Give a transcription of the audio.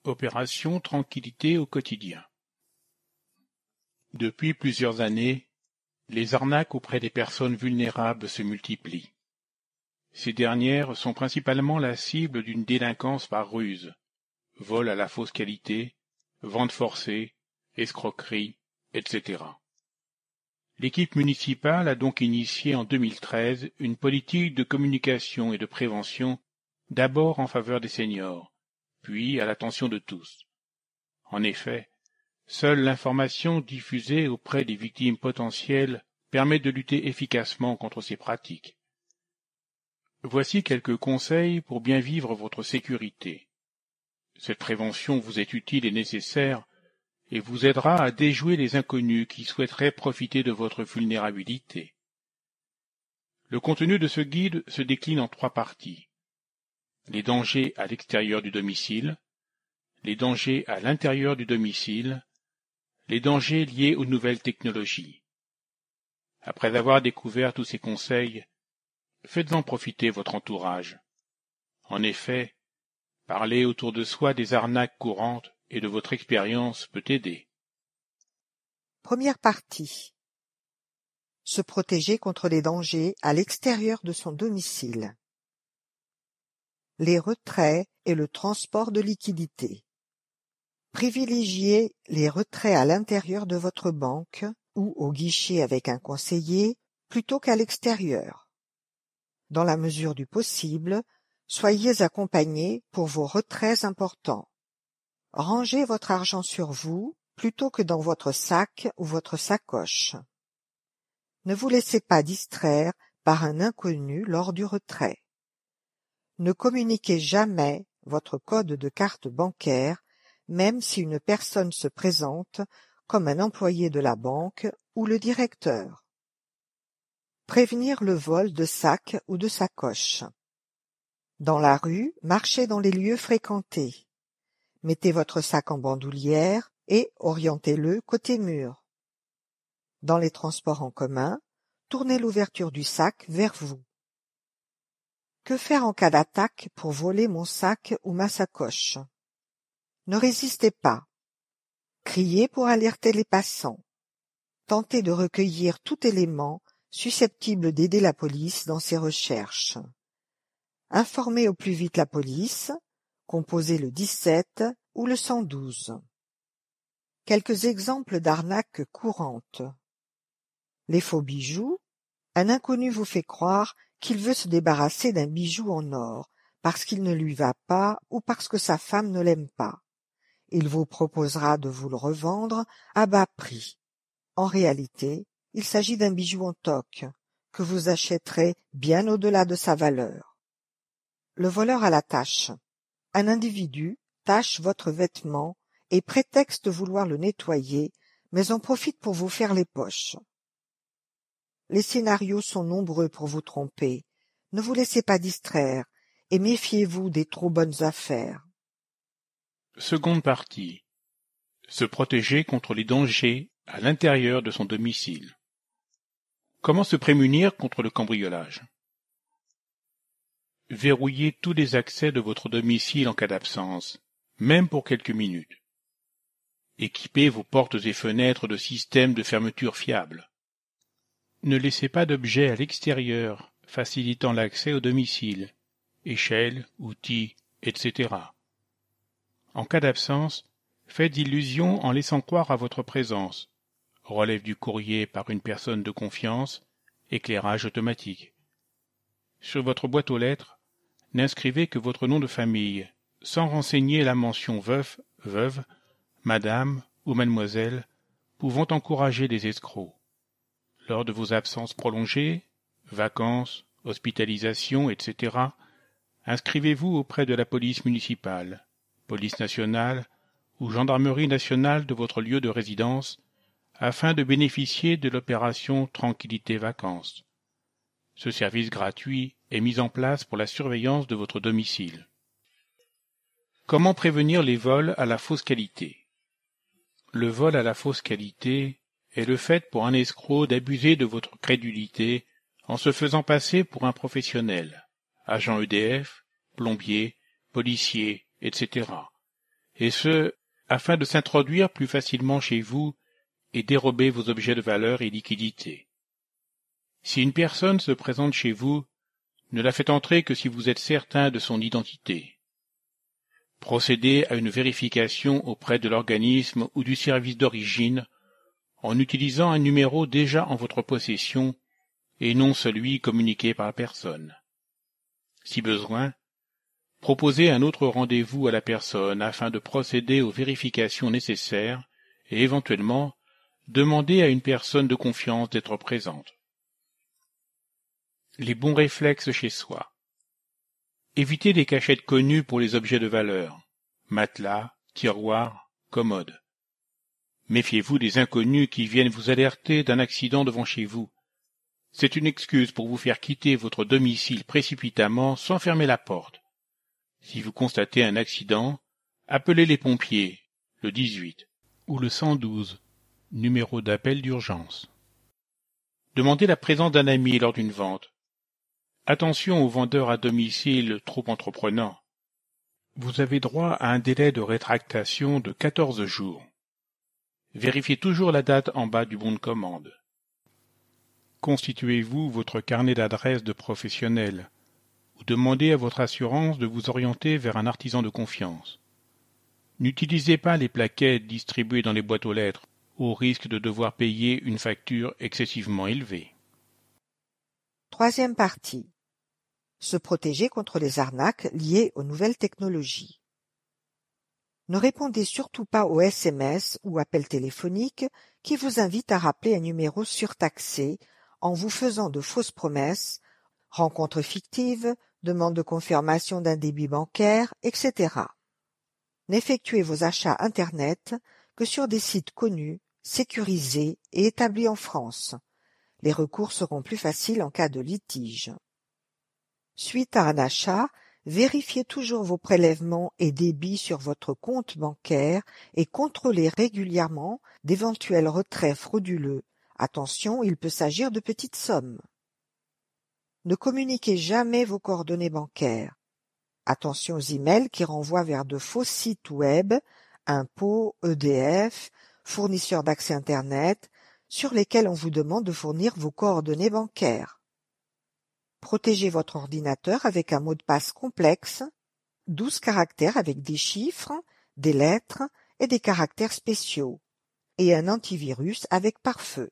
Opération Tranquillité au quotidien. Depuis plusieurs années, les arnaques auprès des personnes vulnérables se multiplient. Ces dernières sont principalement la cible d'une délinquance par ruse, vol à la fausse qualité, vente forcée, escroquerie, etc. L'équipe municipale a donc initié en 2013 une politique de communication et de prévention d'abord en faveur des seniors, puis à l'attention de tous. En effet, seule l'information diffusée auprès des victimes potentielles permet de lutter efficacement contre ces pratiques. Voici quelques conseils pour bien vivre votre sécurité. Cette prévention vous est utile et nécessaire et vous aidera à déjouer les inconnus qui souhaiteraient profiter de votre vulnérabilité. Le contenu de ce guide se décline en 3 parties. Les dangers à l'extérieur du domicile, les dangers à l'intérieur du domicile, les dangers liés aux nouvelles technologies. Après avoir découvert tous ces conseils, faites-en profiter votre entourage. En effet, parler autour de soi des arnaques courantes et de votre expérience peut aider. Première partie. Se protéger contre les dangers à l'extérieur de son domicile. Les retraits et le transport de liquidités. Privilégiez les retraits à l'intérieur de votre banque ou au guichet avec un conseiller plutôt qu'à l'extérieur. Dans la mesure du possible, soyez accompagnés pour vos retraits importants. Rangez votre argent sur vous plutôt que dans votre sac ou votre sacoche. Ne vous laissez pas distraire par un inconnu lors du retrait. Ne communiquez jamais votre code de carte bancaire, même si une personne se présente comme un employé de la banque ou le directeur. Prévenir le vol de sacs ou de sacoches. Dans la rue, marchez dans les lieux fréquentés. Mettez votre sac en bandoulière et orientez-le côté mur. Dans les transports en commun, tournez l'ouverture du sac vers vous. Que faire en cas d'attaque pour voler mon sac ou ma sacoche? Ne résistez pas. Criez pour alerter les passants. Tentez de recueillir tout élément susceptible d'aider la police dans ses recherches. Informez au plus vite la police, composez le 17 ou le 112. Quelques exemples d'arnaques courantes. Les faux bijoux. Un inconnu vous fait croire qu'il veut se débarrasser d'un bijou en or parce qu'il ne lui va pas ou parce que sa femme ne l'aime pas. Il vous proposera de vous le revendre à bas prix. En réalité, il s'agit d'un bijou en toc que vous achèterez bien au-delà de sa valeur. Le voleur à la tâche. Un individu tâche votre vêtement et prétexte vouloir le nettoyer, mais en profite pour vous faire les poches. Les scénarios sont nombreux pour vous tromper. Ne vous laissez pas distraire et méfiez-vous des trop bonnes affaires. Seconde partie. Se protéger contre les dangers à l'intérieur de son domicile. Comment se prémunir contre le cambriolage? Verrouillez tous les accès de votre domicile en cas d'absence, même pour quelques minutes. Équipez vos portes et fenêtres de systèmes de fermeture fiables. Ne laissez pas d'objets à l'extérieur facilitant l'accès au domicile, échelles, outils, etc. En cas d'absence, faites illusion en laissant croire à votre présence. Relève du courrier par une personne de confiance, éclairage automatique. Sur votre boîte aux lettres, n'inscrivez que votre nom de famille, sans renseigner la mention veuf, veuve, madame ou mademoiselle, pouvant encourager des escrocs. Lors de vos absences prolongées, vacances, hospitalisation, etc., inscrivez-vous auprès de la police municipale, police nationale ou gendarmerie nationale de votre lieu de résidence afin de bénéficier de l'opération Tranquillité Vacances. Ce service gratuit est mis en place pour la surveillance de votre domicile. Comment prévenir les vols à la fausse qualité? Le vol à la fausse qualité est le fait pour un escroc d'abuser de votre crédulité en se faisant passer pour un professionnel, agent EDF, plombier, policier, etc., et ce, afin de s'introduire plus facilement chez vous et dérober vos objets de valeur et liquidités. Si une personne se présente chez vous, ne la faites entrer que si vous êtes certain de son identité. Procédez à une vérification auprès de l'organisme ou du service d'origine en utilisant un numéro déjà en votre possession et non celui communiqué par la personne. Si besoin, proposez un autre rendez-vous à la personne afin de procéder aux vérifications nécessaires et éventuellement demandez à une personne de confiance d'être présente. Les bons réflexes chez soi. Évitez les cachettes connues pour les objets de valeur, matelas, tiroirs, commodes. Méfiez-vous des inconnus qui viennent vous alerter d'un accident devant chez vous. C'est une excuse pour vous faire quitter votre domicile précipitamment sans fermer la porte. Si vous constatez un accident, appelez les pompiers, le 18, ou le 112, numéro d'appel d'urgence. Demandez la présence d'un ami lors d'une vente. Attention aux vendeurs à domicile trop entreprenants. Vous avez droit à un délai de rétractation de 14 jours. Vérifiez toujours la date en bas du bon de commande. Constituez-vous votre carnet d'adresses de professionnel ou demandez à votre assurance de vous orienter vers un artisan de confiance. N'utilisez pas les plaquettes distribuées dans les boîtes aux lettres au risque de devoir payer une facture excessivement élevée. Troisième partie. Se protéger contre les arnaques liées aux nouvelles technologies. Ne répondez surtout pas aux SMS ou appels téléphoniques qui vous invitent à rappeler un numéro surtaxé en vous faisant de fausses promesses, rencontres fictives, demandes de confirmation d'un débit bancaire, etc. N'effectuez vos achats Internet que sur des sites connus, sécurisés et établis en France. Les recours seront plus faciles en cas de litige. Suite à un achat, vérifiez toujours vos prélèvements et débits sur votre compte bancaire et contrôlez régulièrement d'éventuels retraits frauduleux. Attention, il peut s'agir de petites sommes. Ne communiquez jamais vos coordonnées bancaires. Attention aux emails qui renvoient vers de faux sites web, impôts, EDF, fournisseurs d'accès Internet, sur lesquels on vous demande de fournir vos coordonnées bancaires. Protégez votre ordinateur avec un mot de passe complexe, 12 caractères avec des chiffres, des lettres et des caractères spéciaux, et un antivirus avec pare-feu.